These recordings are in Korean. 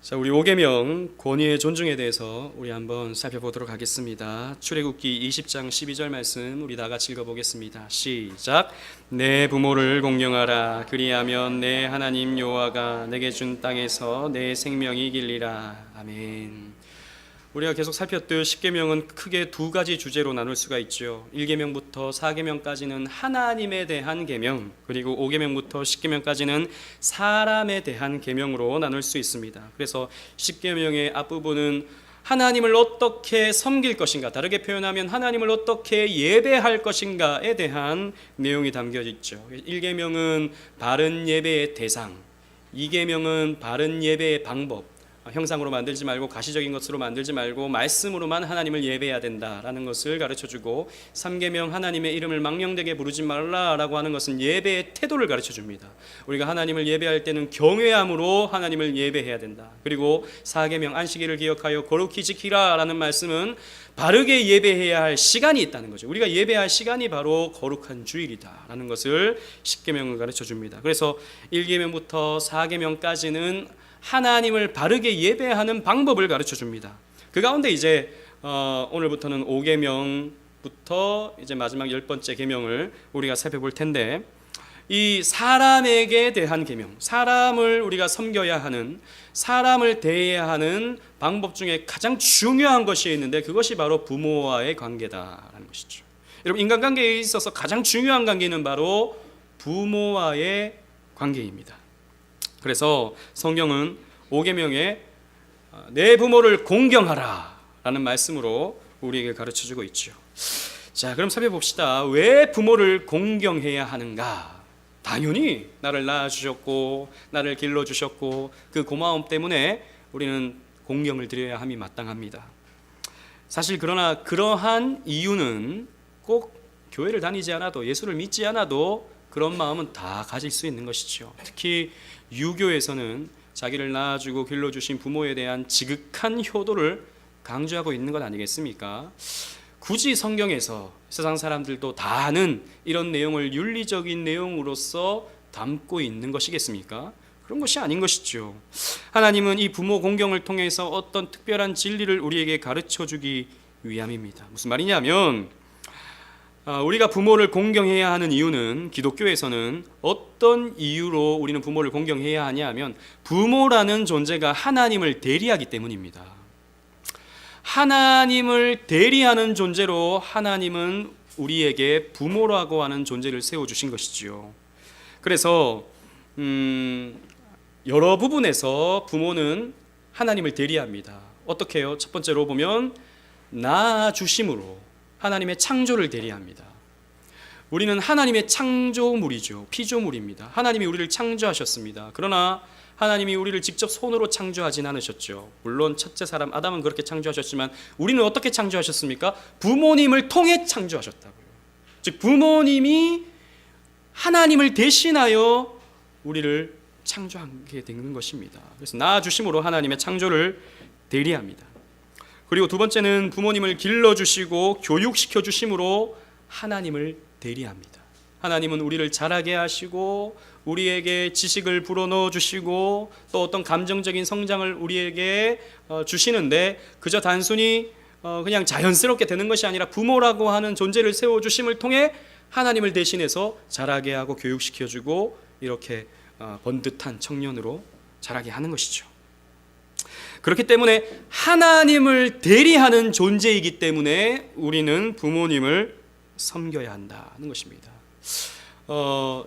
자, 우리 5계명 권위의 존중에 대해서 우리 한번 살펴보도록 하겠습니다. 출애굽기 20장 12절 말씀 우리 다 같이 읽어보겠습니다. 시작. 내 부모를 공경하라. 그리하면 내 하나님 여호와가 내게 준 땅에서 내 생명이 길리라. 아멘. 우리가 계속 살폈듯 10계명은 크게 두 가지 주제로 나눌 수가 있죠. 1계명부터 4계명까지는 하나님에 대한 계명, 그리고 5계명부터 10계명까지는 사람에 대한 계명으로 나눌 수 있습니다. 그래서 10계명의 앞부분은 하나님을 어떻게 섬길 것인가, 다르게 표현하면 하나님을 어떻게 예배할 것인가에 대한 내용이 담겨 있죠. 1계명은 바른 예배의 대상, 2계명은 바른 예배의 방법, 형상으로 만들지 말고 가시적인 것으로 만들지 말고 말씀으로만 하나님을 예배해야 된다라는 것을 가르쳐주고, 3계명 하나님의 이름을 망령되게 부르지 말라라고 하는 것은 예배의 태도를 가르쳐줍니다. 우리가 하나님을 예배할 때는 경외함으로 하나님을 예배해야 된다. 그리고 4계명 안식일을 기억하여 거룩히 지키라라는 말씀은 바르게 예배해야 할 시간이 있다는 거죠. 우리가 예배할 시간이 바로 거룩한 주일이다라는 것을 10계명을 가르쳐줍니다. 그래서 1계명부터 4계명까지는 하나님을 바르게 예배하는 방법을 가르쳐줍니다. 그 가운데 이제 오늘부터는 5계명부터 이제 마지막 10번째 계명을 우리가 살펴볼 텐데, 이 사람에게 대한 계명, 사람을 우리가 섬겨야 하는, 사람을 대해야 하는 방법 중에 가장 중요한 것이 있는데 그것이 바로 부모와의 관계다라는 것이죠. 여러분, 인간관계에 있어서 가장 중요한 관계는 바로 부모와의 관계입니다. 그래서 성경은 5계명에 내 부모를 공경하라 라는 말씀으로 우리에게 가르쳐주고 있죠. 자, 그럼 살펴봅시다. 왜 부모를 공경해야 하는가? 당연히 나를 낳아주셨고 나를 길러주셨고 그 고마움 때문에 우리는 공경을 드려야 함이 마땅합니다. 사실 그러나 그러한 이유는 꼭 교회를 다니지 않아도, 예수를 믿지 않아도 그런 마음은 다 가질 수 있는 것이죠. 특히 유교에서는 자기를 낳아주고 길러주신 부모에 대한 지극한 효도를 강조하고 있는 것 아니겠습니까? 굳이 성경에서 세상 사람들도 다 아는 이런 내용을 윤리적인 내용으로서 담고 있는 것이겠습니까? 그런 것이 아닌 것이죠. 하나님은 이 부모 공경을 통해서 어떤 특별한 진리를 우리에게 가르쳐주기 위함입니다. 무슨 말이냐면, 우리가 부모를 공경해야 하는 이유는, 기독교에서는 어떤 이유로 우리는 부모를 공경해야 하냐 하면 부모라는 존재가 하나님을 대리하기 때문입니다. 하나님을 대리하는 존재로 하나님은 우리에게 부모라고 하는 존재를 세워주신 것이지요. 그래서 여러 부분에서 부모는 하나님을 대리합니다. 어떻게 해요? 첫 번째로 보면 낳아주심으로 하나님의 창조를 대리합니다. 우리는 하나님의 창조물이죠. 피조물입니다. 하나님이 우리를 창조하셨습니다. 그러나 하나님이 우리를 직접 손으로 창조하진 않으셨죠. 물론 첫째 사람 아담은 그렇게 창조하셨지만 우리는 어떻게 창조하셨습니까? 부모님을 통해 창조하셨다고요. 즉 부모님이 하나님을 대신하여 우리를 창조하게 되는 것입니다. 그래서 낳아주심으로 하나님의 창조를 대리합니다. 그리고 두 번째는 부모님을 길러주시고 교육시켜주심으로 하나님을 대리합니다. 하나님은 우리를 자라게 하시고 우리에게 지식을 불어넣어 주시고 또 어떤 감정적인 성장을 우리에게 주시는데, 그저 단순히 그냥 자연스럽게 되는 것이 아니라 부모라고 하는 존재를 세워주심을 통해 하나님을 대신해서 자라게 하고 교육시켜주고 이렇게 번듯한 청년으로 자라게 하는 것이죠. 그렇기 때문에 하나님을 대리하는 존재이기 때문에 우리는 부모님을 섬겨야 한다는 것입니다.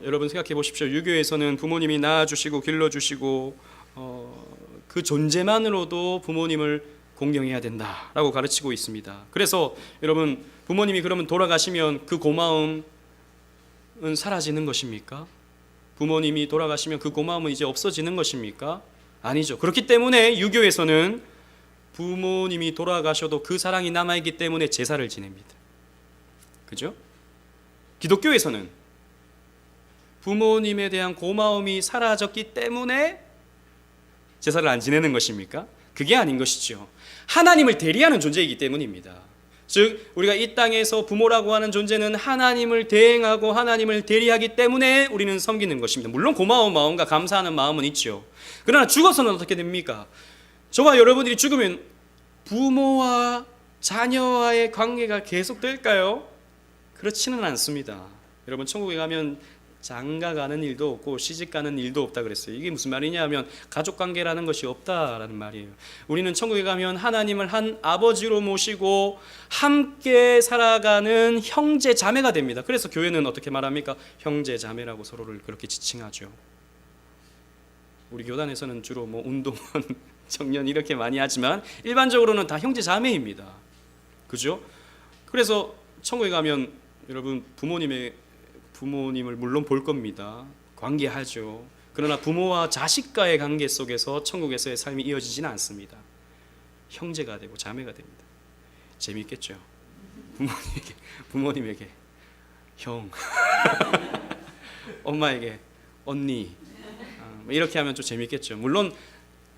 여러분 생각해 보십시오. 유교에서는 부모님이 낳아주시고 길러주시고 그 존재만으로도 부모님을 공경해야 된다라고 가르치고 있습니다. 그래서 여러분, 부모님이 그러면 돌아가시면 그 고마움은 사라지는 것입니까? 부모님이 돌아가시면 그 고마움은 이제 없어지는 것입니까? 아니죠. 그렇기 때문에 유교에서는 부모님이 돌아가셔도 그 사랑이 남아있기 때문에 제사를 지냅니다. 그죠? 기독교에서는 부모님에 대한 고마움이 사라졌기 때문에 제사를 안 지내는 것입니까? 그게 아닌 것이죠. 하나님을 대리하는 존재이기 때문입니다. 즉 우리가 이 땅에서 부모라고 하는 존재는 하나님을 대행하고 하나님을 대리하기 때문에 우리는 섬기는 것입니다. 물론 고마운 마음과 감사하는 마음은 있죠. 그러나 죽어서는 어떻게 됩니까? 저와 여러분들이 죽으면 부모와 자녀와의 관계가 계속될까요? 그렇지는 않습니다. 여러분, 천국에 가면 장가 가는 일도 없고 시집 가는 일도 없다 그랬어요. 이게 무슨 말이냐 하면 가족 관계라는 것이 없다라는 말이에요. 우리는 천국에 가면 하나님을 한 아버지로 모시고 함께 살아가는 형제 자매가 됩니다. 그래서 교회는 어떻게 말합니까? 형제 자매라고 서로를 그렇게 지칭하죠. 우리 교단에서는 주로 운동원, 청년 이렇게 많이 하지만 일반적으로는 다 형제 자매입니다. 그죠? 그래서 천국에 가면 여러분 부모님을 물론 볼 겁니다. 관계하죠. 그러나 부모와 자식과의 관계 속에서 천국에서의 삶이 이어지지는 않습니다. 형제가 되고 자매가 됩니다. 재미있겠죠? 부모님에게 형, 엄마에게 언니, 이렇게 하면 좀 재미있겠죠. 물론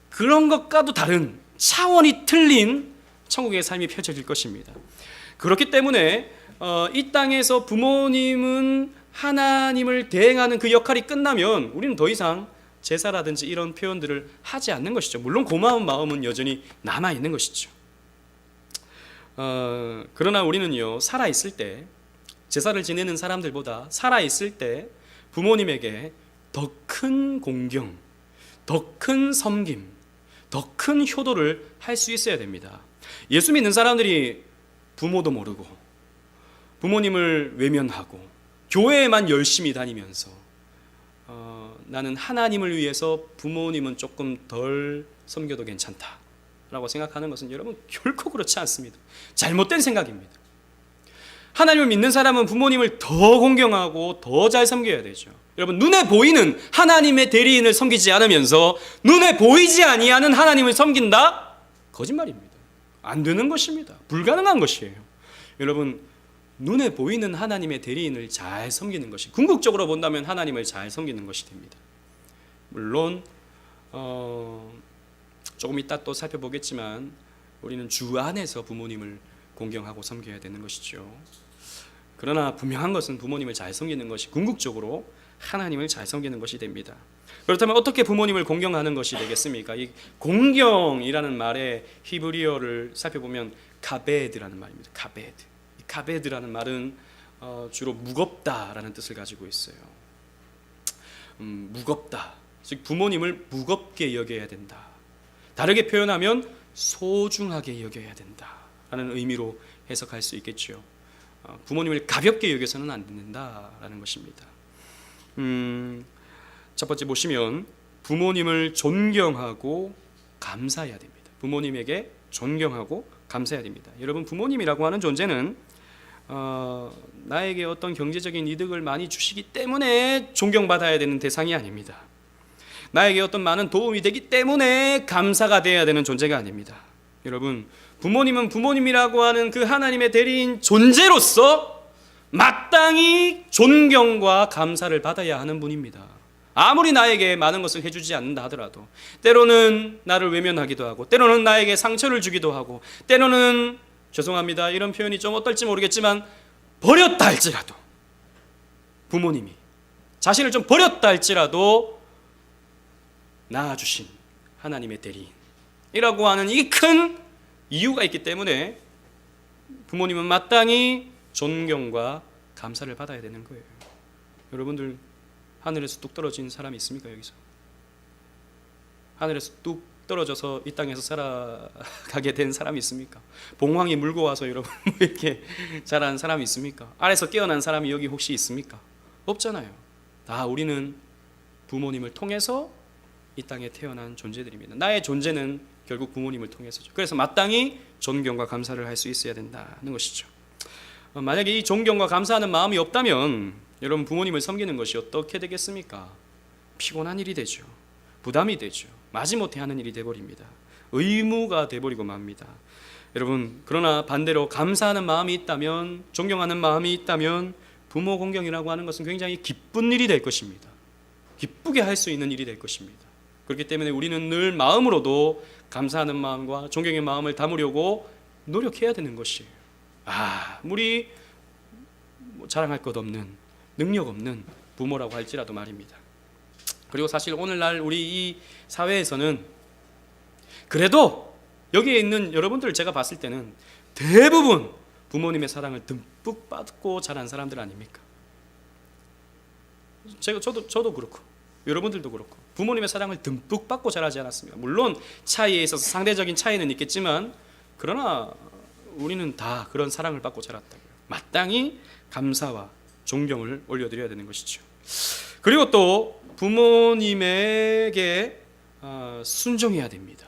그런 것과도 다른 차원이 틀린 천국의 삶이 펼쳐질 것입니다. 그렇기 때문에 이 땅에서 부모님은 하나님을 대행하는 그 역할이 끝나면 우리는 더 이상 제사라든지 이런 표현들을 하지 않는 것이죠. 물론 고마운 마음은 여전히 남아있는 것이죠. 그러나 우리는요, 살아있을 때, 제사를 지내는 사람들보다 살아있을 때 부모님에게 더 큰 공경, 더 큰 섬김, 더 큰 효도를 할 수 있어야 됩니다. 예수 믿는 사람들이 부모도 모르고 부모님을 외면하고 교회에만 열심히 다니면서 나는 하나님을 위해서 부모님은 조금 덜 섬겨도 괜찮다라고 생각하는 것은 여러분 결코 그렇지 않습니다. 잘못된 생각입니다. 하나님을 믿는 사람은 부모님을 더 공경하고 더 잘 섬겨야 되죠. 여러분, 눈에 보이는 하나님의 대리인을 섬기지 않으면서 눈에 보이지 아니하는 하나님을 섬긴다? 거짓말입니다. 안 되는 것입니다. 불가능한 것이에요. 여러분, 눈에 보이는 하나님의 대리인을 잘 섬기는 것이, 궁극적으로 본다면 하나님을 잘 섬기는 것이 됩니다. 물론 조금 이따 또 살펴보겠지만 우리는 주 안에서 부모님을 공경하고 섬겨야 되는 것이죠. 그러나 분명한 것은 부모님을 잘 섬기는 것이 궁극적으로 하나님을 잘 섬기는 것이 됩니다. 그렇다면 어떻게 부모님을 공경하는 것이 되겠습니까? 이 공경이라는 말의 히브리어를 살펴보면 가베드라는 말입니다. 가베드. 가베드라는 말은 주로 무겁다라는 뜻을 가지고 있어요. 무겁다. 즉 부모님을 무겁게 여겨야 된다. 다르게 표현하면 소중하게 여겨야 된다라는 의미로 해석할 수 있겠죠. 부모님을 가볍게 여겨서는 안 된다라는 것입니다. 첫 번째 보시면 부모님을 존경하고 감사해야 됩니다. 부모님에게 존경하고 감사해야 됩니다. 여러분, 부모님이라고 하는 존재는 나에게 어떤 경제적인 이득을 많이 주시기 때문에 존경받아야 되는 대상이 아닙니다. 나에게 어떤 많은 도움이 되기 때문에 감사가 되어야 되는 존재가 아닙니다. 여러분, 부모님은 부모님이라고 하는 그 하나님의 대리인 존재로서 마땅히 존경과 감사를 받아야 하는 분입니다. 아무리 나에게 많은 것을 해주지 않는다 하더라도 때로는 나를 외면하기도 하고 때로는 나에게 상처를 주기도 하고 때로는 죄송합니다, 이런 표현이 좀 어떨지 모르겠지만 버렸다 할지라도 부모님이 자신을 좀 버렸다 할지라도 낳아주신 하나님의 대리인이라고 하는 이 큰 이유가 있기 때문에 부모님은 마땅히 존경과 감사를 받아야 되는 거예요. 여러분들 하늘에서 뚝 떨어진 사람이 있습니까? 여기서 하늘에서 뚝 떨어져서 이 땅에서 살아가게 된 사람이 있습니까? 봉황이 물고 와서 여러분 이렇게 자란 사람이 있습니까? 아래서 깨어난 사람이 여기 혹시 있습니까? 없잖아요. 다 우리는 부모님을 통해서 이 땅에 태어난 존재들입니다. 나의 존재는 결국 부모님을 통해서죠. 그래서 마땅히 존경과 감사를 할 수 있어야 된다는 것이죠. 만약에 이 존경과 감사하는 마음이 없다면 여러분, 부모님을 섬기는 것이 어떻게 되겠습니까? 피곤한 일이 되죠. 부담이 되죠. 마지못해 하는 일이 되어버립니다. 의무가 되어버리고 맙니다. 여러분, 그러나 반대로 감사하는 마음이 있다면, 존경하는 마음이 있다면 부모 공경이라고 하는 것은 굉장히 기쁜 일이 될 것입니다. 기쁘게 할 수 있는 일이 될 것입니다. 그렇기 때문에 우리는 늘 마음으로도 감사하는 마음과 존경의 마음을 담으려고 노력해야 되는 것이에요. 아무리 자랑할 것 없는, 능력 없는 부모라고 할지라도 말입니다. 그리고 사실 오늘날 우리 이 사회에서는 그래도 여기에 있는 여러분들을 제가 봤을 때는 대부분 부모님의 사랑을 듬뿍 받고 자란 사람들 아닙니까? 저도 그렇고 여러분들도 그렇고 부모님의 사랑을 듬뿍 받고 자라지 않았습니까? 물론 차이에 있어서 상대적인 차이는 있겠지만 그러나 우리는 다 그런 사랑을 받고 자랐다고요. 마땅히 감사와 존경을 올려드려야 되는 것이죠. 그리고 또 부모님에게 순종해야 됩니다.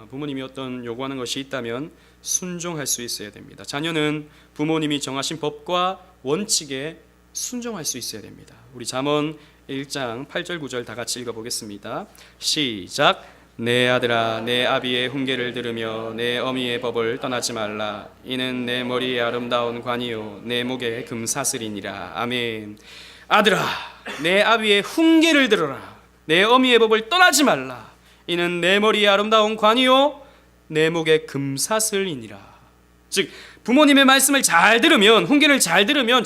부모님이 어떤 요구하는 것이 있다면 순종할 수 있어야 됩니다. 자녀는 부모님이 정하신 법과 원칙에 순종할 수 있어야 됩니다. 우리 잠언 1장 8절 9절 다 같이 읽어보겠습니다. 시작. 내 아들아 내 아비의 훈계를 들으며 내 어미의 법을 떠나지 말라. 이는 내 머리에 아름다운 관이요 내 목에 금사슬이니라. 아멘. 아들아 내 아비의 훈계를 들어라. 내 어미의 법을 떠나지 말라. 이는 내 머리에 아름다운 관이요 내 목에 금사슬이니라. 즉 부모님의 말씀을 잘 들으면, 훈계를 잘 들으면,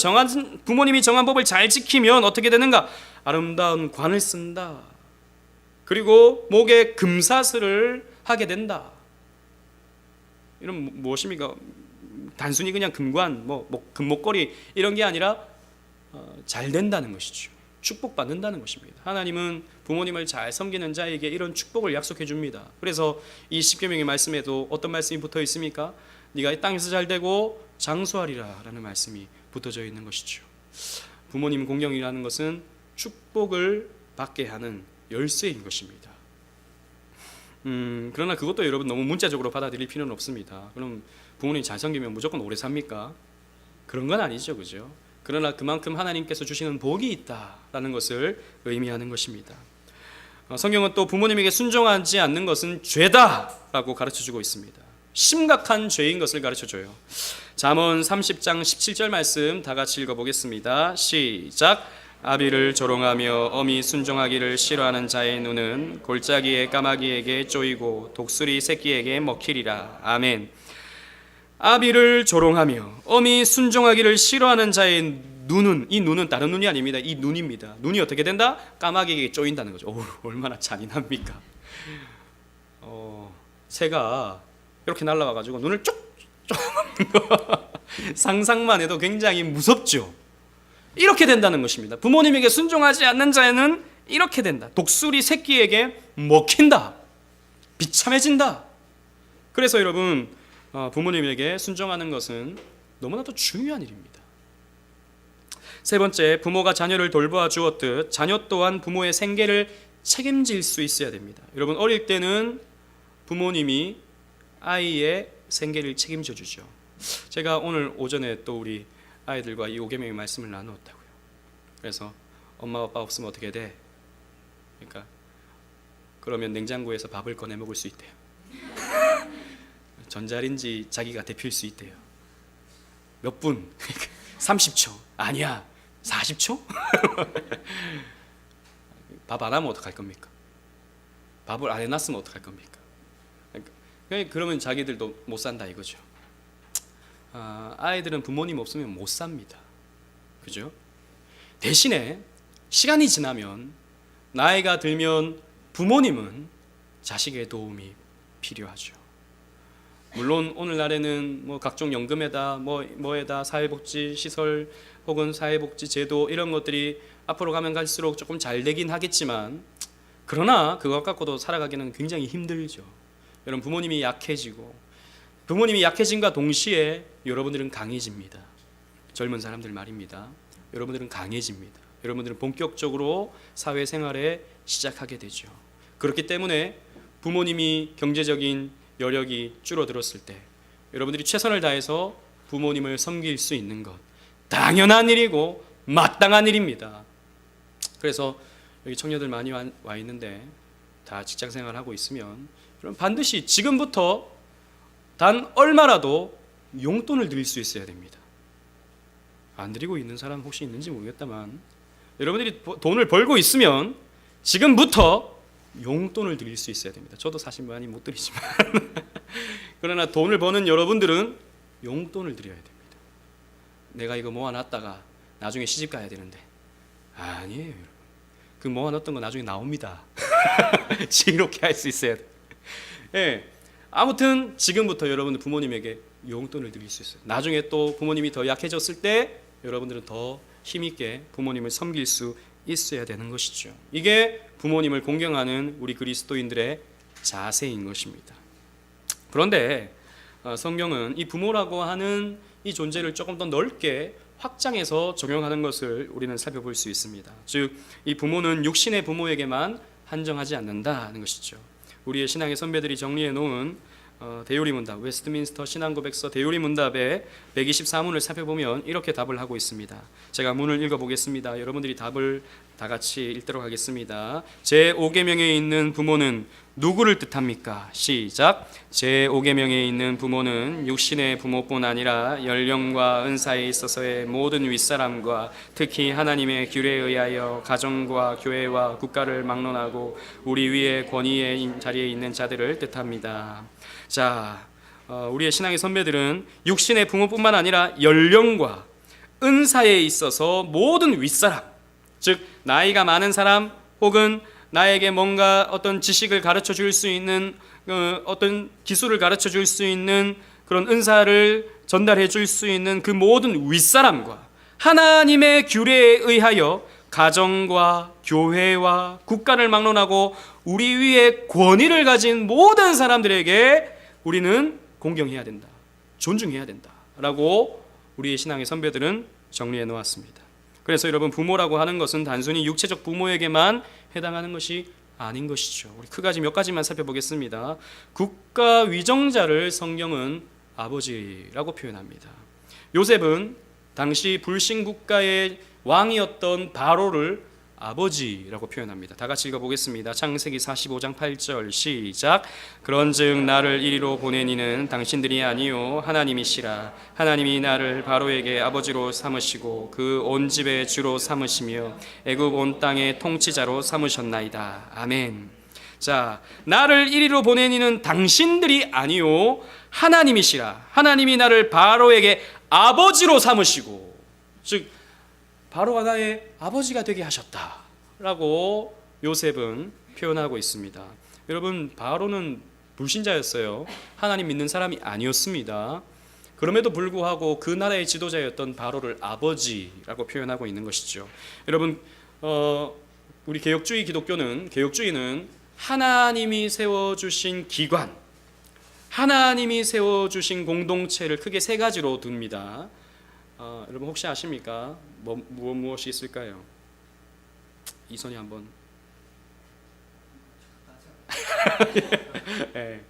부모님이 정한 법을 잘 지키면 어떻게 되는가? 아름다운 관을 쓴다. 그리고 목에 금사슬을 하게 된다. 이런 무엇입니까? 단순히 그냥 금관, 금목걸이 이런 게 아니라 잘 된다는 것이죠. 축복받는다는 것입니다. 하나님은 부모님을 잘 섬기는 자에게 이런 축복을 약속해 줍니다. 그래서 이 십계명의 말씀에도 어떤 말씀이 붙어 있습니까? 네가 이 땅에서 잘 되고 장수하리라 라는 말씀이 붙어져 있는 것이죠. 부모님 공경이라는 것은 축복을 받게 하는 열쇠인 것입니다. 그러나 그것도 여러분 너무 문자적으로 받아들일 필요는 없습니다. 그럼 부모님 잘 섬기면 무조건 오래 삽니까? 그런 건 아니죠, 그죠? 그러나 그만큼 하나님께서 주시는 복이 있다라는 것을 의미하는 것입니다. 성경은 또 부모님에게 순종하지 않는 것은 죄다라고 가르쳐주고 있습니다. 심각한 죄인 것을 가르쳐줘요. 잠언 30장 17절 말씀 다 같이 읽어보겠습니다. 시작. 아비를 조롱하며 어미 순종하기를 싫어하는 자의 눈은 골짜기의 까마귀에게 쪼이고 독수리 새끼에게 먹히리라. 아멘. 아비를 조롱하며 어미 순종하기를 싫어하는 자의 눈은, 이 눈은 다른 눈이 아닙니다. 이 눈입니다. 눈이 어떻게 된다? 까마귀에게 쪼인다는 거죠. 얼마나 잔인합니까? 새가 이렇게 날아와가지고 눈을 쪽 상상만 해도 굉장히 무섭죠. 이렇게 된다는 것입니다. 부모님에게 순종하지 않는 자는 이렇게 된다. 독수리 새끼에게 먹힌다. 비참해진다. 그래서 여러분, 부모님에게 순종하는 것은 너무나도 중요한 일입니다. 세 번째, 부모가 자녀를 돌보아 주었듯 자녀 또한 부모의 생계를 책임질 수 있어야 됩니다. 여러분, 어릴 때는 부모님이 아이의 생계를 책임져 주죠. 제가 오늘 오전에 또 우리 아이들과 이 5계명의 말씀을 나누었다고요. 그래서 엄마 아빠 없으면 어떻게 돼? 그러면 냉장고에서 밥을 꺼내 먹을 수 있대요. 전자레인지 자기가 데필 수 있대요. 몇 분? 30초. 아니야. 40초? 밥 안 하면 어떡할 겁니까? 밥을 안 해놨으면 어떡할 겁니까? 그러면 자기들도 못 산다 이거죠. 아이들은 부모님 없으면 못 삽니다. 그죠? 대신에 시간이 지나면, 나이가 들면 부모님은 자식의 도움이 필요하죠. 물론 오늘날에는 각종 연금에다 뭐에다 사회복지 시설 혹은 사회복지 제도 이런 것들이 앞으로 가면 갈수록 조금 잘 되긴 하겠지만, 그러나 그것 갖고도 살아가기는 굉장히 힘들죠. 여러분, 부모님이 약해짐과 동시에 여러분들은 강해집니다. 젊은 사람들 말입니다. 여러분들은 강해집니다. 여러분들은 본격적으로 사회생활에 시작하게 되죠. 그렇기 때문에 부모님이 경제적인 여력이 줄어들었을 때 여러분들이 최선을 다해서 부모님을 섬길 수 있는 것, 당연한 일이고 마땅한 일입니다. 그래서 여기 청년들 많이 와 있는데 다 직장생활 하고 있으면 그럼 반드시 지금부터 단 얼마라도 용돈을 드릴 수 있어야 됩니다. 안 드리고 있는 사람 혹시 있는지 모르겠다만, 여러분들이 돈을 벌고 있으면 지금부터 용돈을 드릴 수 있어야 됩니다. 저도 사실 많이 못 드리지만 그러나 돈을 버는 여러분들은 용돈을 드려야 됩니다. 내가 이거 모아놨다가 나중에 시집 가야 되는데, 아니에요 여러분. 그 모아놨던 거 나중에 나옵니다. 이렇게 할 수 있어야 돼요. 예. 아무튼 지금부터 여러분들 부모님에게 용돈을 드릴 수 있어요. 나중에 또 부모님이 더 약해졌을 때 여러분들은 더 힘있게 부모님을 섬길 수 있어야 되는 것이죠. 이게 부모님을 공경하는 우리 그리스도인들의 자세인 것입니다. 그런데 성경은 이 부모라고 하는 이 존재를 조금 더 넓게 확장해서 적용하는 것을 우리는 살펴볼 수 있습니다. 즉, 이 부모는 육신의 부모에게만 한정하지 않는다는 것이죠. 우리의 신앙의 선배들이 정리해 놓은 대요리문답, 웨스트민스터 신앙고백서 대요리문답의 124문을 살펴보면 이렇게 답을 하고 있습니다. 제가 문을 읽어보겠습니다. 여러분들이 답을 다 같이 읽도록 하겠습니다. 제5계명에 있는 부모는 누구를 뜻합니까? 시작. 제5계명에 있는 부모는 육신의 부모뿐 아니라 연령과 은사에 있어서의 모든 윗사람과 특히 하나님의 규례에 의하여 가정과 교회와 국가를 막론하고 우리 위에 권위의 자리에 있는 자들을 뜻합니다. 자, 우리의 신앙의 선배들은 육신의 부모뿐만 아니라 연령과 은사에 있어서 모든 윗사람, 즉 나이가 많은 사람 혹은 나에게 뭔가 어떤 지식을 가르쳐 줄 수 있는 어떤 기술을 가르쳐 줄 수 있는 그런 은사를 전달해 줄 수 있는 그 모든 윗사람과 하나님의 규례에 의하여 가정과 교회와 국가를 막론하고 우리 위에 권위를 가진 모든 사람들에게 우리는 공경해야 된다, 존중해야 된다라고 우리의 신앙의 선배들은 정리해 놓았습니다. 그래서 여러분, 부모라고 하는 것은 단순히 육체적 부모에게만 해당하는 것이 아닌 것이죠. 우리 크가지 몇 가지만 살펴보겠습니다. 국가 위정자를 성경은 아버지라고 표현합니다. 요셉은 당시 불신 국가의 왕이었던 바로를 아버지라고 표현합니다. 다 같이 읽어보겠습니다. 창세기 45장 8절 시작. 그런즉 나를 이리로 보낸 이는 당신들이 아니요 하나님이시라. 하나님이 나를 바로에게 아버지로 삼으시고 그 온 집의 주로 삼으시며 애굽 온 땅의 통치자로 삼으셨나이다. 아멘. 자, 나를 이리로 보낸 이는 당신들이 아니요 하나님이시라. 하나님이 나를 바로에게 아버지로 삼으시고, 즉 바로가 나의 아버지가 되게 하셨다라고 요셉은 표현하고 있습니다. 여러분, 바로는 불신자였어요. 하나님 믿는 사람이 아니었습니다. 그럼에도 불구하고 그 나라의 지도자였던 바로를 아버지라고 표현하고 있는 것이죠. 여러분, 우리 개혁주의는 하나님이 세워주신 기관, 하나님이 세워주신 공동체를 크게 세 가지로 둡니다. 여러분 혹시 아십니까? 무엇이 있을까요? 이 손이 한번. 네,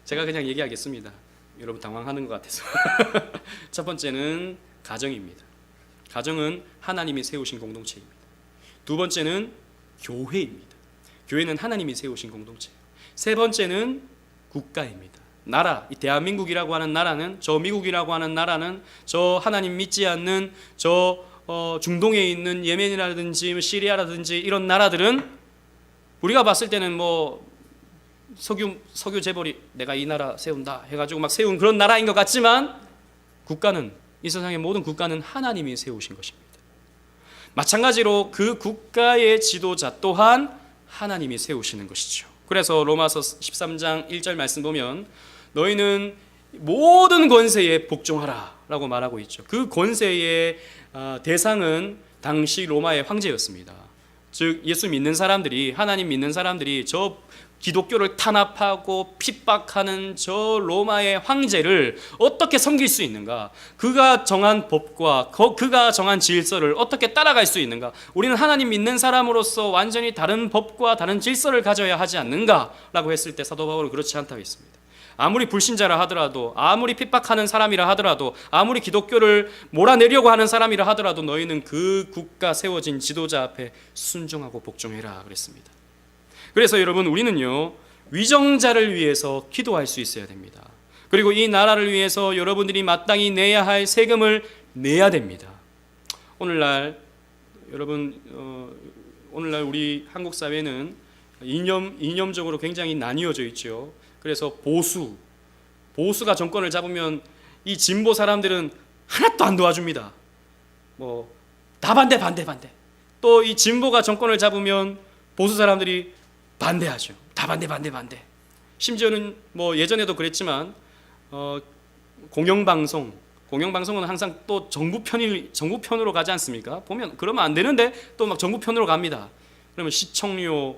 제가 그냥 얘기하겠습니다. 여러분 당황하는 것 같아서. 첫 번째는 가정입니다. 가정은 하나님이 세우신 공동체입니다. 두 번째는 교회입니다. 교회는 하나님이 세우신 공동체예요. 세 번째는 국가입니다. 나라, 이 대한민국이라고 하는 나라는, 저 미국이라고 하는 나라는, 저 하나님 믿지 않는 저 중동에 있는 예멘이라든지 시리아라든지 이런 나라들은 우리가 봤을 때는 뭐 석유 재벌이 내가 이 나라 세운다 해가지고 막 세운 그런 나라인 것 같지만, 국가는, 이 세상의 모든 국가는 하나님이 세우신 것입니다. 마찬가지로 그 국가의 지도자 또한 하나님이 세우시는 것이죠. 그래서 로마서 13장 1절 말씀 보면 너희는 모든 권세에 복종하라 라고 말하고 있죠. 그 권세의 대상은 당시 로마의 황제였습니다. 즉 예수 믿는 사람들이, 하나님 믿는 사람들이 저 기독교를 탄압하고 핍박하는 저 로마의 황제를 어떻게 섬길 수 있는가? 그가 정한 법과 그가 정한 질서를 어떻게 따라갈 수 있는가? 우리는 하나님 믿는 사람으로서 완전히 다른 법과 다른 질서를 가져야 하지 않는가라고 했을 때 사도 바울은 그렇지 않다고 했습니다. 아무리 불신자라 하더라도, 아무리 핍박하는 사람이라 하더라도, 아무리 기독교를 몰아내려고 하는 사람이라 하더라도 너희는 그 국가 세워진 지도자 앞에 순종하고 복종해라 그랬습니다. 그래서 여러분, 우리는요 위정자를 위해서 기도할 수 있어야 됩니다. 그리고 이 나라를 위해서 여러분들이 마땅히 내야 할 세금을 내야 됩니다. 오늘날 여러분, 오늘날 우리 한국 사회는 이념적으로 굉장히 나뉘어져 있죠. 그래서 보수가 정권을 잡으면 이 진보 사람들은 하나도 안 도와줍니다. 뭐 다 반대. 또 이 진보가 정권을 잡으면 보수 사람들이 반대하죠. 다 반대. 심지어는 뭐 예전에도 그랬지만 공영방송은 항상 또 정부 편으로 가지 않습니까? 보면 그러면 안 되는데 또 막 정부 편으로 갑니다. 그러면 시청료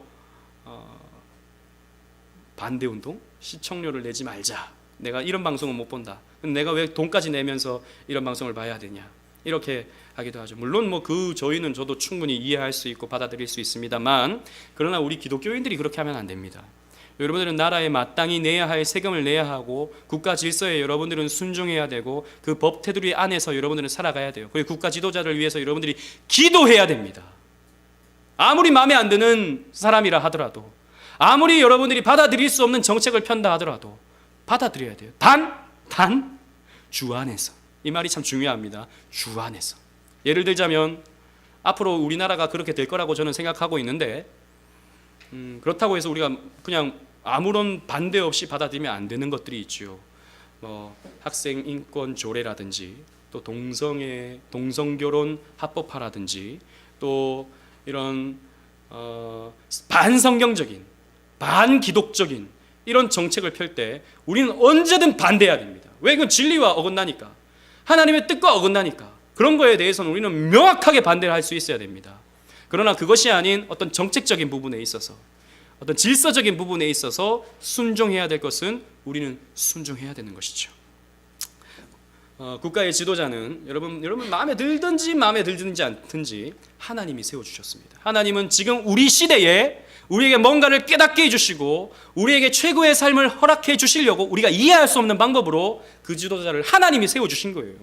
반대 운동? 시청료를 내지 말자. 내가 이런 방송은 못 본다. 내가 왜 돈까지 내면서 이런 방송을 봐야 되냐? 이렇게 하기도 하죠. 물론 뭐 저도 충분히 이해할 수 있고 받아들일 수 있습니다만, 그러나 우리 기독교인들이 그렇게 하면 안 됩니다. 여러분들은 나라에 마땅히 내야 할 세금을 내야 하고, 국가 질서에 여러분들은 순종해야 되고, 그 법 테두리 안에서 여러분들은 살아가야 돼요. 그리고 국가 지도자를 위해서 여러분들이 기도해야 됩니다. 아무리 마음에 안 드는 사람이라 하더라도, 아무리 여러분들이 받아들일 수 없는 정책을 편다 하더라도 받아들여야 돼요. 단 주 안에서. 이 말이 참 중요합니다. 주 안에서. 예를 들자면 앞으로 우리나라가 그렇게 될 거라고 저는 생각하고 있는데, 그렇다고 해서 우리가 그냥 아무런 반대 없이 받아들이면 안 되는 것들이 있죠. 뭐 학생 인권 조례라든지, 또 동성결혼 합법화라든지, 또 이런 반성경적인, 반기독적인 이런 정책을 펼 때 우리는 언제든 반대해야 됩니다. 왜? 그건 진리와 어긋나니까, 하나님의 뜻과 어긋나니까. 그런 거에 대해서는 우리는 명확하게 반대를 할 수 있어야 됩니다. 그러나 그것이 아닌 어떤 정책적인 부분에 있어서, 어떤 질서적인 부분에 있어서 순종해야 될 것은 우리는 순종해야 되는 것이죠. 국가의 지도자는 여러분 마음에 들든지 마음에 들든지 않든지 하나님이 세워주셨습니다. 하나님은 지금 우리 시대에 우리에게 뭔가를 깨닫게 해주시고, 우리에게 최고의 삶을 허락해 주시려고 우리가 이해할 수 없는 방법으로 그 지도자를 하나님이 세워주신 거예요.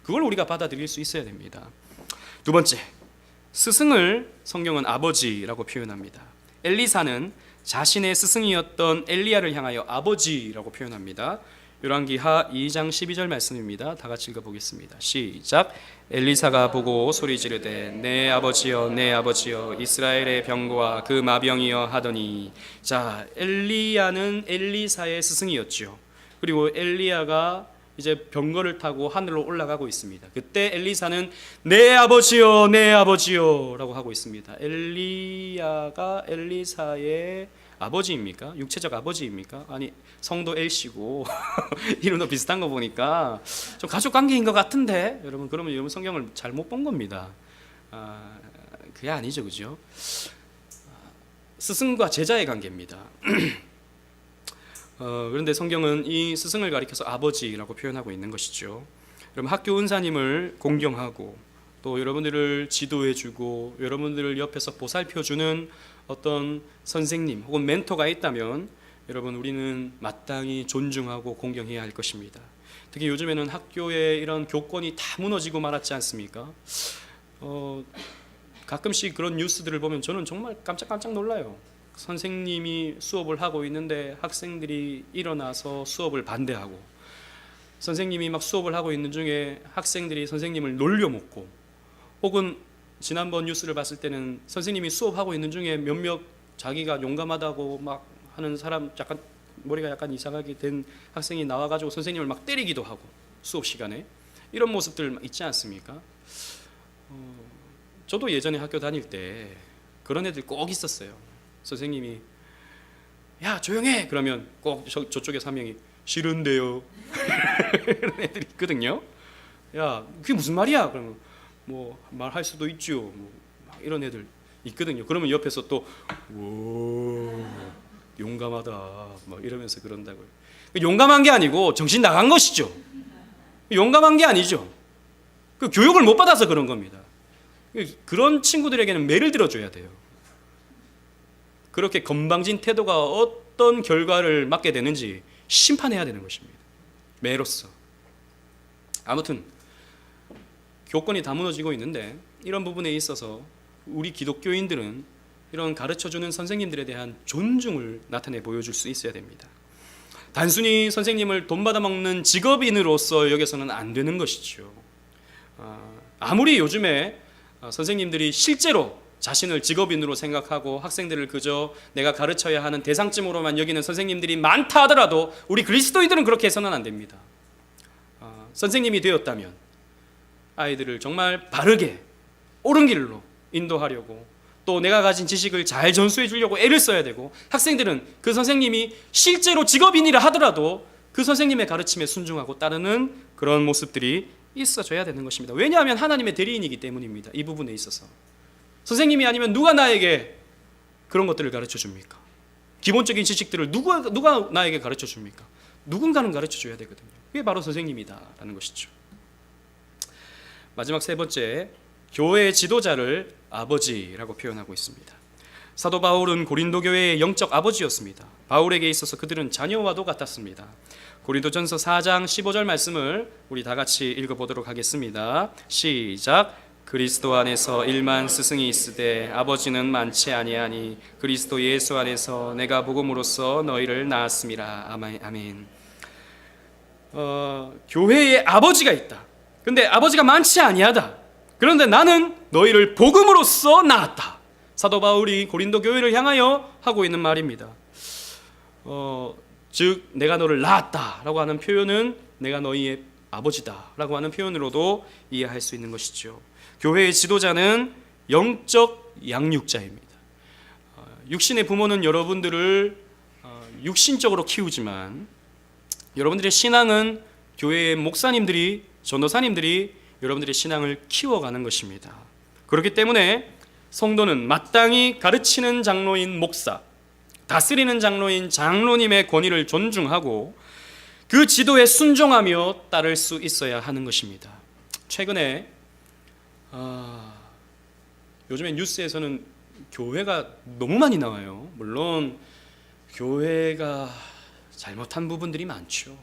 그걸 우리가 받아들일 수 있어야 됩니다. 두 번째, 스승을 성경은 아버지라고 표현합니다. 엘리사는 자신의 스승이었던 엘리야를 향하여 아버지라고 표현합니다. 열왕기하 2장 12절 말씀입니다. 다 같이 읽어보겠습니다. 시작. 엘리사가 보고 소리 지르되 내 아버지여 내 아버지여 이스라엘의 병거와 그 마병이여 하더니. 자, 엘리야는 엘리사의 스승이었죠. 그리고 엘리야가 이제 병거를 타고 하늘로 올라가고 있습니다. 그때 엘리사는 내 아버지여 내 아버지여 라고 하고 있습니다. 엘리야가 엘리사의 아버지입니까? 육체적 아버지입니까? 아니, 성도 엘씨고 이름도 비슷한 거 보니까 좀 가족 관계인 것 같은데, 여러분 그러면 여러분 성경을 잘못 본 겁니다. 그게 아니죠, 그죠? 스승과 제자의 관계입니다. 그런데 성경은 이 스승을 가리켜서 아버지라고 표현하고 있는 것이죠. 여러분 학교 은사님을 공경하고, 또 여러분들을 지도해주고 여러분들을 옆에서 보살펴주는 어떤 선생님 혹은 멘토가 있다면 여러분 우리는 마땅히 존중하고 공경해야 할 것입니다. 특히 요즘에는 학교의 이런 교권이 다 무너지고 말았지 않습니까? 가끔씩 그런 뉴스들을 보면 저는 정말 깜짝깜짝 놀라요. 선생님이 수업을 하고 있는데 학생들이 일어나서 수업을 반대하고, 선생님이 막 수업을 하고 있는 중에 학생들이 선생님을 놀려먹고, 혹은 지난번 뉴스를 봤을 때는 선생님이 수업하고 있는 중에 몇몇 자기가 용감하다고 막 하는 사람, 약간 머리가 약간 이상하게 된 학생이 나와가지고 선생님을 막 때리기도 하고, 수업 시간에 이런 모습들 있지 않습니까? 저도 예전에 학교 다닐 때 그런 애들 꼭 있었어요. 선생님이 야 조용해 그러면 꼭 저쪽에서 한 명이 싫은데요 이런 애들이 있거든요. 야 그게 무슨 말이야? 그러면 뭐 말할 수도 있죠. 뭐 이런 애들 있거든요. 그러면 옆에서 또 오, 용감하다 막 이러면서 그런다고요. 용감한 게 아니고 정신 나간 것이죠. 용감한 게 아니죠. 그 교육을 못 받아서 그런 겁니다. 그런 친구들에게는 매를 들어줘야 돼요. 그렇게 건방진 태도가 어떤 결과를 맞게 되는지 심판해야 되는 것입니다. 매로서. 아무튼 교권이 다 무너지고 있는데, 이런 부분에 있어서 우리 기독교인들은 이런 가르쳐주는 선생님들에 대한 존중을 나타내 보여줄 수 있어야 됩니다. 단순히 선생님을 돈 받아먹는 직업인으로서 여기서는 안 되는 것이죠. 아무리 요즘에 선생님들이 실제로 자신을 직업인으로 생각하고 학생들을 그저 내가 가르쳐야 하는 대상쯤으로만 여기는 선생님들이 많다 하더라도, 우리 그리스도인들은 그렇게 해서는 안 됩니다. 선생님이 되었다면 아이들을 정말 바르게 옳은 길로 인도하려고, 또 내가 가진 지식을 잘 전수해 주려고 애를 써야 되고, 학생들은 그 선생님이 실제로 직업인이라 하더라도 그 선생님의 가르침에 순종하고 따르는 그런 모습들이 있어줘야 되는 것입니다. 왜냐하면 하나님의 대리인이기 때문입니다. 이 부분에 있어서 선생님이 아니면 누가 나에게 그런 것들을 가르쳐 줍니까? 기본적인 지식들을 누가 나에게 가르쳐 줍니까? 누군가는 가르쳐 줘야 되거든요. 그게 바로 선생님이다라는 것이죠. 마지막 세 번째, 교회의 지도자를 아버지라고 표현하고 있습니다. 사도 바울은 고린도 교회의 영적 아버지였습니다. 바울에게 있어서 그들은 자녀와도 같았습니다. 고린도전서 4장 15절 말씀을 우리 다 같이 읽어보도록 하겠습니다. 시작. 그리스도 안에서 1만 스승이 있으되 아버지는 많지 아니하니 그리스도 예수 안에서 내가 복음으로써 너희를 낳았음이라. 아멘. 교회에 아버지가 있다. 근데 아버지가 많지 아니하다. 그런데 나는 너희를 복음으로써 낳았다. 사도 바울이 고린도 교회를 향하여 하고 있는 말입니다. 즉 내가 너를 낳았다라고 하는 표현은 내가 너희의 아버지다라고 하는 표현으로도 이해할 수 있는 것이죠. 교회의 지도자는 영적 양육자입니다. 육신의 부모는 여러분들을 육신적으로 키우지만 여러분들의 신앙은 교회의 목사님들이, 전도사님들이 여러분들의 신앙을 키워가는 것입니다. 그렇기 때문에 성도는 마땅히 가르치는 장로인 목사, 다스리는 장로인 장로님의 권위를 존중하고 그 지도에 순종하며 따를 수 있어야 하는 것입니다. 최근에 요즘에 뉴스에서는 교회가 너무 많이 나와요. 물론 교회가 잘못한 부분들이 많죠.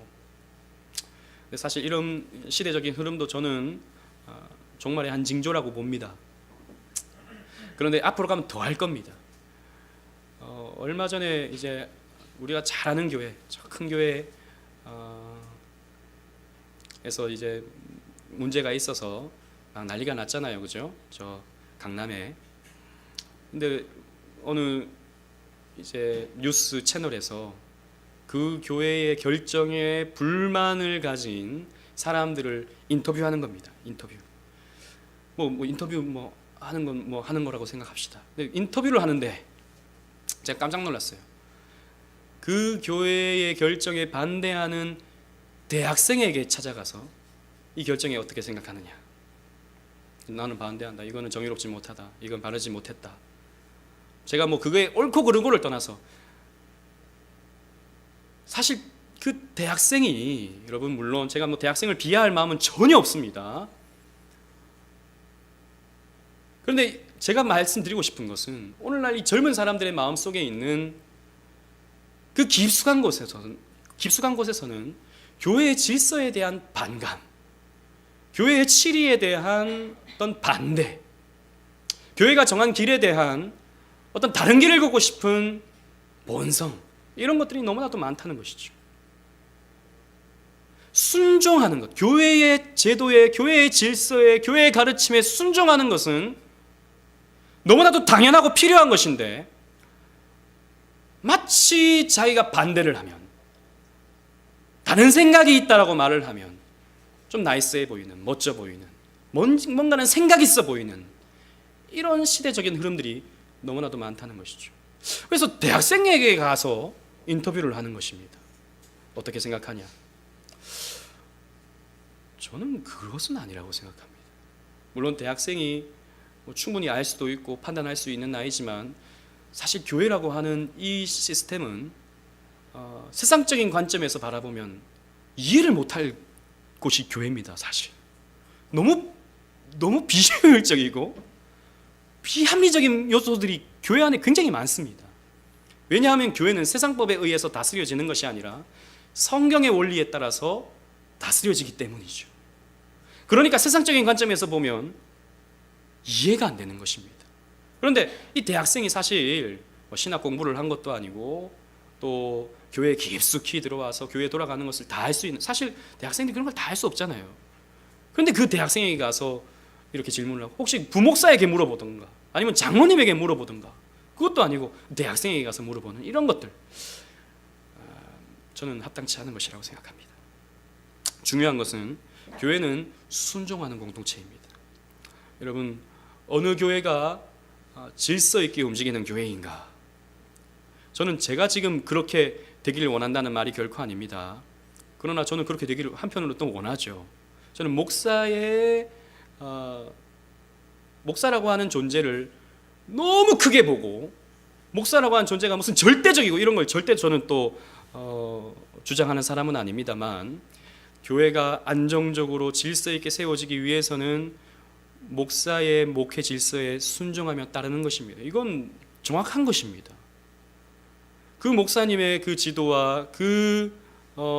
근데 사실 이런 시대적인 흐름도 저는 종말의 한 징조라고 봅니다. 그런데 앞으로 가면 더 할 겁니다. 얼마 전에 이제 우리가 잘 아는 교회, 저 큰 교회 에서 이제 문제가 있어서 난리가 났잖아요, 그죠? 저 강남에. 근데 어느 이제 뉴스 채널에서 그 교회의 결정에 불만을 가진 사람들을 인터뷰하는 겁니다. 인터뷰. 인터뷰 하는 건 하는 거라고 생각합시다. 근데 인터뷰를 하는데 제가 깜짝 놀랐어요. 그 교회의 결정에 반대하는 대학생에게 찾아가서 이 결정에 어떻게 생각하느냐. 나는 반대한다. 이거는 정의롭지 못하다. 이건 바르지 못했다. 제가 그게 옳고 그르고를 떠나서 사실 그 대학생이, 여러분 물론 제가 대학생을 비하할 마음은 전혀 없습니다. 그런데 제가 말씀드리고 싶은 것은 오늘날 이 젊은 사람들의 마음속에 있는 그 깊숙한 곳에서는 교회의 질서에 대한 반감, 교회의 치리에 대한 어떤 반대, 교회가 정한 길에 대한 어떤 다른 길을 걷고 싶은 본성, 이런 것들이 너무나도 많다는 것이죠. 순종하는 것, 교회의 제도에, 교회의 질서에, 교회의 가르침에 순종하는 것은 너무나도 당연하고 필요한 것인데, 마치 자기가 반대를 하면, 다른 생각이 있다라고 말을 하면 좀 나이스해 보이는, 멋져 보이는, 뭔가는 생각이 있어 보이는 이런 시대적인 흐름들이 너무나도 많다는 것이죠. 그래서 대학생에게 가서 인터뷰를 하는 것입니다. 어떻게 생각하냐? 저는 그것은 아니라고 생각합니다. 물론 대학생이 충분히 알 수도 있고 판단할 수 있는 나이지만, 사실 교회라고 하는 이 시스템은 세상적인 관점에서 바라보면 이해를 못할 곳이 교회입니다. 사실 너무 비효율적이고 비합리적인 요소들이 교회 안에 굉장히 많습니다. 왜냐하면 교회는 세상법에 의해서 다스려지는 것이 아니라 성경의 원리에 따라서 다스려지기 때문이죠. 그러니까 세상적인 관점에서 보면 이해가 안 되는 것입니다. 그런데 이 대학생이 사실 신학 공부를 한 것도 아니고 또 교회에 깊숙이 들어와서 교회에 돌아가는 것을 다 할 수 있는, 사실 대학생들이 그런 걸 다 할 수 없잖아요. 그런데 그 대학생에게 가서 이렇게 질문을 하고, 혹시 부목사에게 물어보던가 아니면 장로님에게 물어보던가, 그것도 아니고 대학생에게 가서 물어보는 이런 것들, 저는 합당치 않은 것이라고 생각합니다. 중요한 것은 교회는 순종하는 공동체입니다. 여러분, 어느 교회가 질서 있게 움직이는 교회인가? 저는 제가 지금 그렇게 되기를 원한다는 말이 결코 아닙니다. 그러나 저는 그렇게 되기를 한편으로 또 원하죠. 저는 목사라고 하는 존재를 너무 크게 보고, 목사라고 하는 존재가 무슨 절대적이고 이런 걸 절대 저는 또 주장하는 사람은 아닙니다만, 교회가 안정적으로 질서 있게 세워지기 위해서는 목사의 목회 질서에 순종하며 따르는 것입니다. 이건 정확한 것입니다. 그 목사님의 그 지도와 그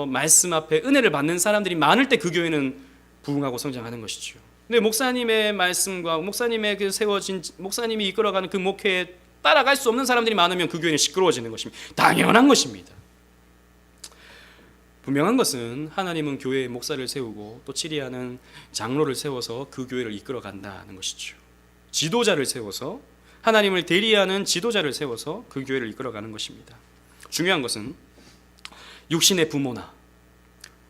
말씀 앞에 은혜를 받는 사람들이 많을 때 그 교회는 부흥하고 성장하는 것이죠. 근데 목사님의 말씀과 목사님의 그 세워진 목사님이 이끌어가는 그 목회에 따라갈 수 없는 사람들이 많으면 그 교회는 시끄러워지는 것입니다. 당연한 것입니다. 분명한 것은 하나님은 교회에 목사를 세우고 또 치리하는 장로를 세워서 그 교회를 이끌어 간다는 것이죠. 지도자를 세워서, 하나님을 대리하는 지도자를 세워서 그 교회를 이끌어 가는 것입니다. 중요한 것은 육신의 부모나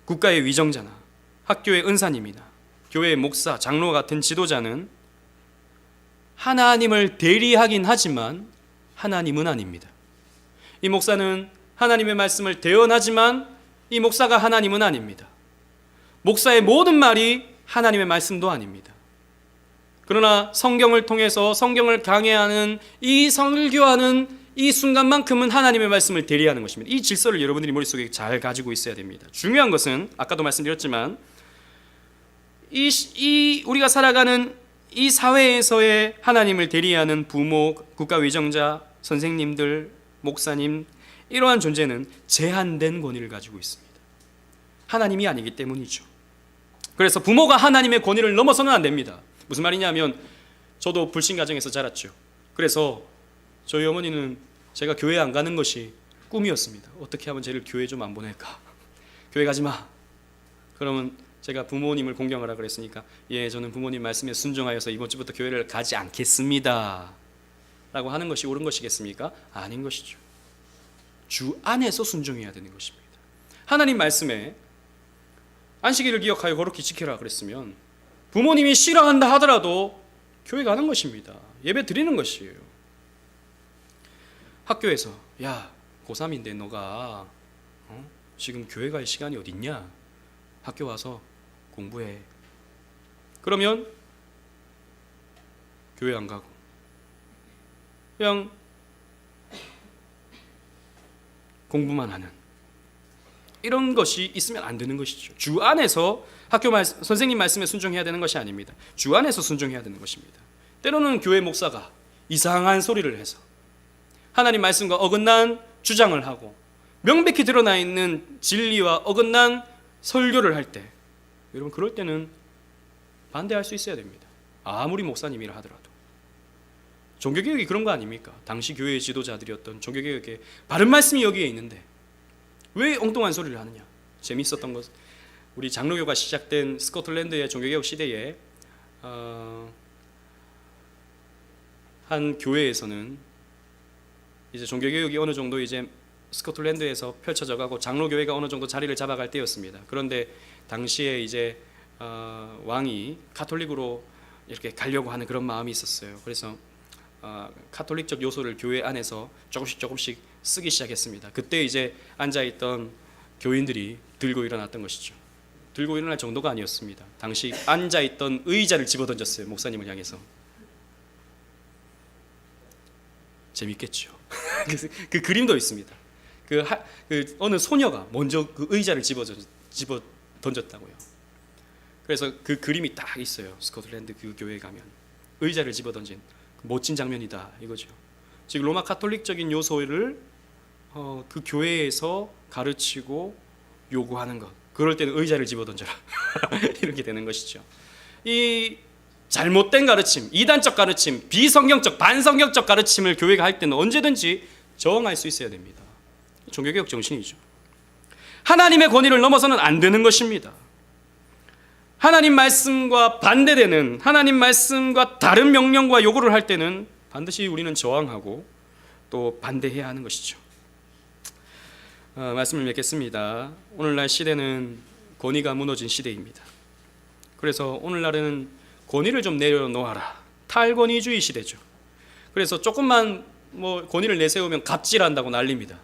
국가의 위정자나 학교의 은사님이나 교회의 목사, 장로 같은 지도자는 하나님을 대리하긴 하지만 하나님은 아닙니다. 이 목사는 하나님의 말씀을 대언하지만 이 목사가 하나님은 아닙니다. 목사의 모든 말이 하나님의 말씀도 아닙니다. 그러나 성경을 통해서 성경을 강해하는 이 설교하는 이 순간만큼은 하나님의 말씀을 대리하는 것입니다. 이 질서를 여러분들이 머릿속에 잘 가지고 있어야 됩니다. 중요한 것은 아까도 말씀드렸지만 우리가 살아가는 이 사회에서의 하나님을 대리하는 부모, 국가위정자, 선생님들, 목사님, 이러한 존재는 제한된 권위를 가지고 있습니다. 하나님이 아니기 때문이죠. 그래서 부모가 하나님의 권위를 넘어서는 안 됩니다. 무슨 말이냐면 저도 불신 가정에서 자랐죠. 그래서 저희 어머니는 제가 교회 안 가는 것이 꿈이었습니다. 어떻게 하면 쟤를 교회 좀 안 보낼까? 교회 가지 마. 그러면 제가 부모님을 공경하라 그랬으니까 예, 저는 부모님 말씀에 순종하여서 이번 주부터 교회를 가지 않겠습니다 라고 하는 것이 옳은 것이겠습니까? 아닌 것이죠. 주 안에서 순종해야 되는 것입니다. 하나님 말씀에 안식일을 기억하여 거룩히 지키라 그랬으면 부모님이 싫어한다 하더라도 교회 가는 것입니다. 예배 드리는 것이에요. 학교에서 야, 고3인데 너가 지금 교회 갈 시간이 어딨냐? 학교 와서 공부해. 그러면 교회 안 가고 그냥 공부만 하는 이런 것이 있으면 안 되는 것이죠. 주 안에서 선생님 말씀에 순종해야 되는 것이 아닙니다. 주 안에서 순종해야 되는 것입니다. 때로는 교회 목사가 이상한 소리를 해서 하나님 말씀과 어긋난 주장을 하고 명백히 드러나 있는 진리와 어긋난 설교를 할 때, 여러분 그럴 때는 반대할 수 있어야 됩니다. 아무리 목사님이라 하더라도. 종교개혁이 그런 거 아닙니까? 당시 교회의 지도자들이었던 종교개혁의 바른 말씀이 여기에 있는데 왜 엉뚱한 소리를 하느냐? 재미있었던 것, 우리 장로교가 시작된 스코틀랜드의 종교개혁 시대에 한 교회에서는 이제 종교개혁이 어느 정도 이제 스코틀랜드에서 펼쳐져 가고 장로교회가 어느 정도 자리를 잡아갈 때였습니다. 그런데 당시에 이제 왕이 카톨릭으로 이렇게 가려고 하는 그런 마음이 있었어요. 그래서 카톨릭적 요소를 교회 안에서 조금씩 쓰기 시작했습니다. 그때 이제 앉아있던 교인들이 들고 일어났던 것이죠. 들고 일어날 정도가 아니었습니다. 당시 앉아있던 의자를 집어던졌어요. 목사님을 향해서. 재밌겠죠. 그 그림도 있습니다. 그 어느 소녀가 먼저 그 의자를 집어 던졌다고요. 그래서 그 그림이 딱 있어요. 스코틀랜드 그 교회에 가면 의자를 집어 던진 멋진 장면이다 이거죠. 즉 로마 카톨릭적인 요소를 그 교회에서 가르치고 요구하는 것. 그럴 때는 의자를 집어 던져라 이렇게 되는 것이죠. 이 잘못된 가르침, 이단적 가르침, 비성경적, 반성경적 가르침을 교회가 할 때는 언제든지 저항할 수 있어야 됩니다. 종교개혁 정신이죠. 하나님의 권위를 넘어서는 안 되는 것입니다. 하나님 말씀과 반대되는, 하나님 말씀과 다른 명령과 요구를 할 때는 반드시 우리는 저항하고 또 반대해야 하는 것이죠. 말씀을 맺겠습니다. 오늘날 시대는 권위가 무너진 시대입니다. 그래서 오늘날은 권위를 좀 내려놓아라. 탈권위주의 시대죠. 그래서 조금만 뭐 권위를 내세우면 갑질한다고 난립니다.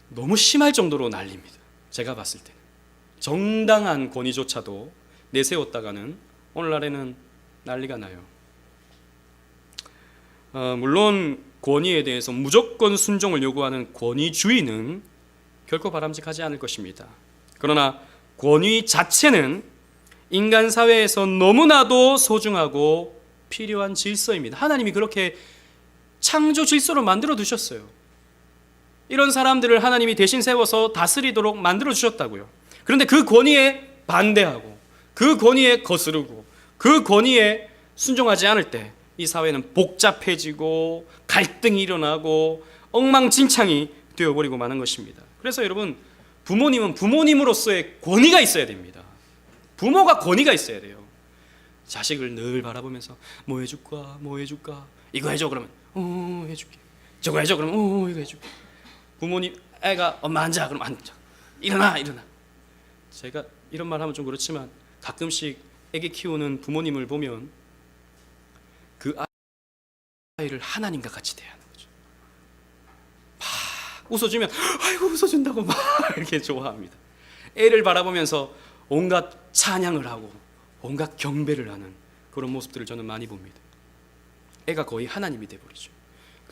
너무 심할 정도로 난립니다. 제가 봤을 때는 정당한 권위조차도 내세웠다가는 오늘날에는 난리가 나요. 물론 권위에 대해서 무조건 순종을 요구하는 권위주의는 결코 바람직하지 않을 것입니다. 그러나 권위 자체는 인간 사회에서 너무나도 소중하고 필요한 질서입니다. 하나님이 그렇게 창조 질서로 만들어 두셨어요. 이런 사람들을 하나님이 대신 세워서 다스리도록 만들어 주셨다고요. 그런데 그 권위에 반대하고 그 권위에 거스르고 그 권위에 순종하지 않을 때 이 사회는 복잡해지고 갈등이 일어나고 엉망진창이 되어버리고 마는 것입니다. 그래서 여러분, 부모님은 부모님으로서의 권위가 있어야 됩니다. 부모가 권위가 있어야 돼요. 자식을 늘 바라보면서 뭐 해줄까 뭐 해줄까, 이거 해줘 그러면 해줄게, 저거 해줘 그러면 이거 해줄게. 부모님, 애가 엄마 앉아 그러면 앉아, 일어나. 제가 이런 말 하면 좀 그렇지만 가끔씩 애기 키우는 부모님을 보면 그 아이를 하나님과 같이 대하는 거죠. 막 웃어주면 아이고 웃어준다고 막 이렇게 좋아합니다. 애를 바라보면서 온갖 찬양을 하고 온갖 경배를 하는 그런 모습들을 저는 많이 봅니다. 애가 거의 하나님이 돼버리죠.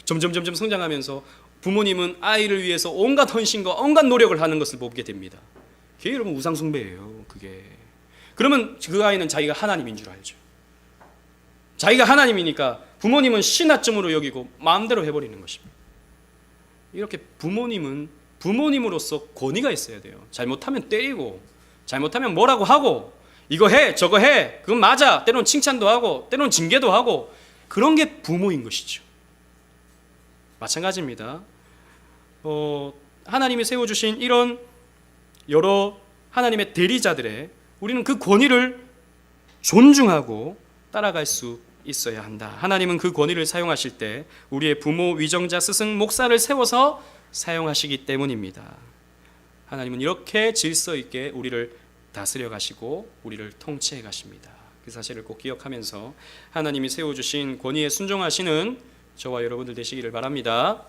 점점 성장하면서 부모님은 아이를 위해서 온갖 헌신과 온갖 노력을 하는 것을 보게 됩니다. 그게 여러분 우상숭배예요. 그게. 그러면 그 아이는 자기가 하나님인 줄 알죠. 자기가 하나님이니까 부모님은 신하쯤으로 여기고 마음대로 해버리는 것입니다. 이렇게 부모님은 부모님으로서 권위가 있어야 돼요. 잘못하면 때리고, 잘못하면 뭐라고 하고, 이거 해 저거 해, 그건 맞아, 때로는 칭찬도 하고 때로는 징계도 하고, 그런 게 부모인 것이죠. 마찬가지입니다. 하나님이 세워주신 이런 여러 하나님의 대리자들의 우리는 그 권위를 존중하고 따라갈 수 있어야 한다. 하나님은 그 권위를 사용하실 때 우리의 부모, 위정자, 스승, 목사를 세워서 사용하시기 때문입니다. 하나님은 이렇게 질서 있게 우리를 다스려 가시고 우리를 통치해 가십니다. 그 사실을 꼭 기억하면서 하나님이 세워주신 권위에 순종하시는 저와 여러분들 되시기를 바랍니다.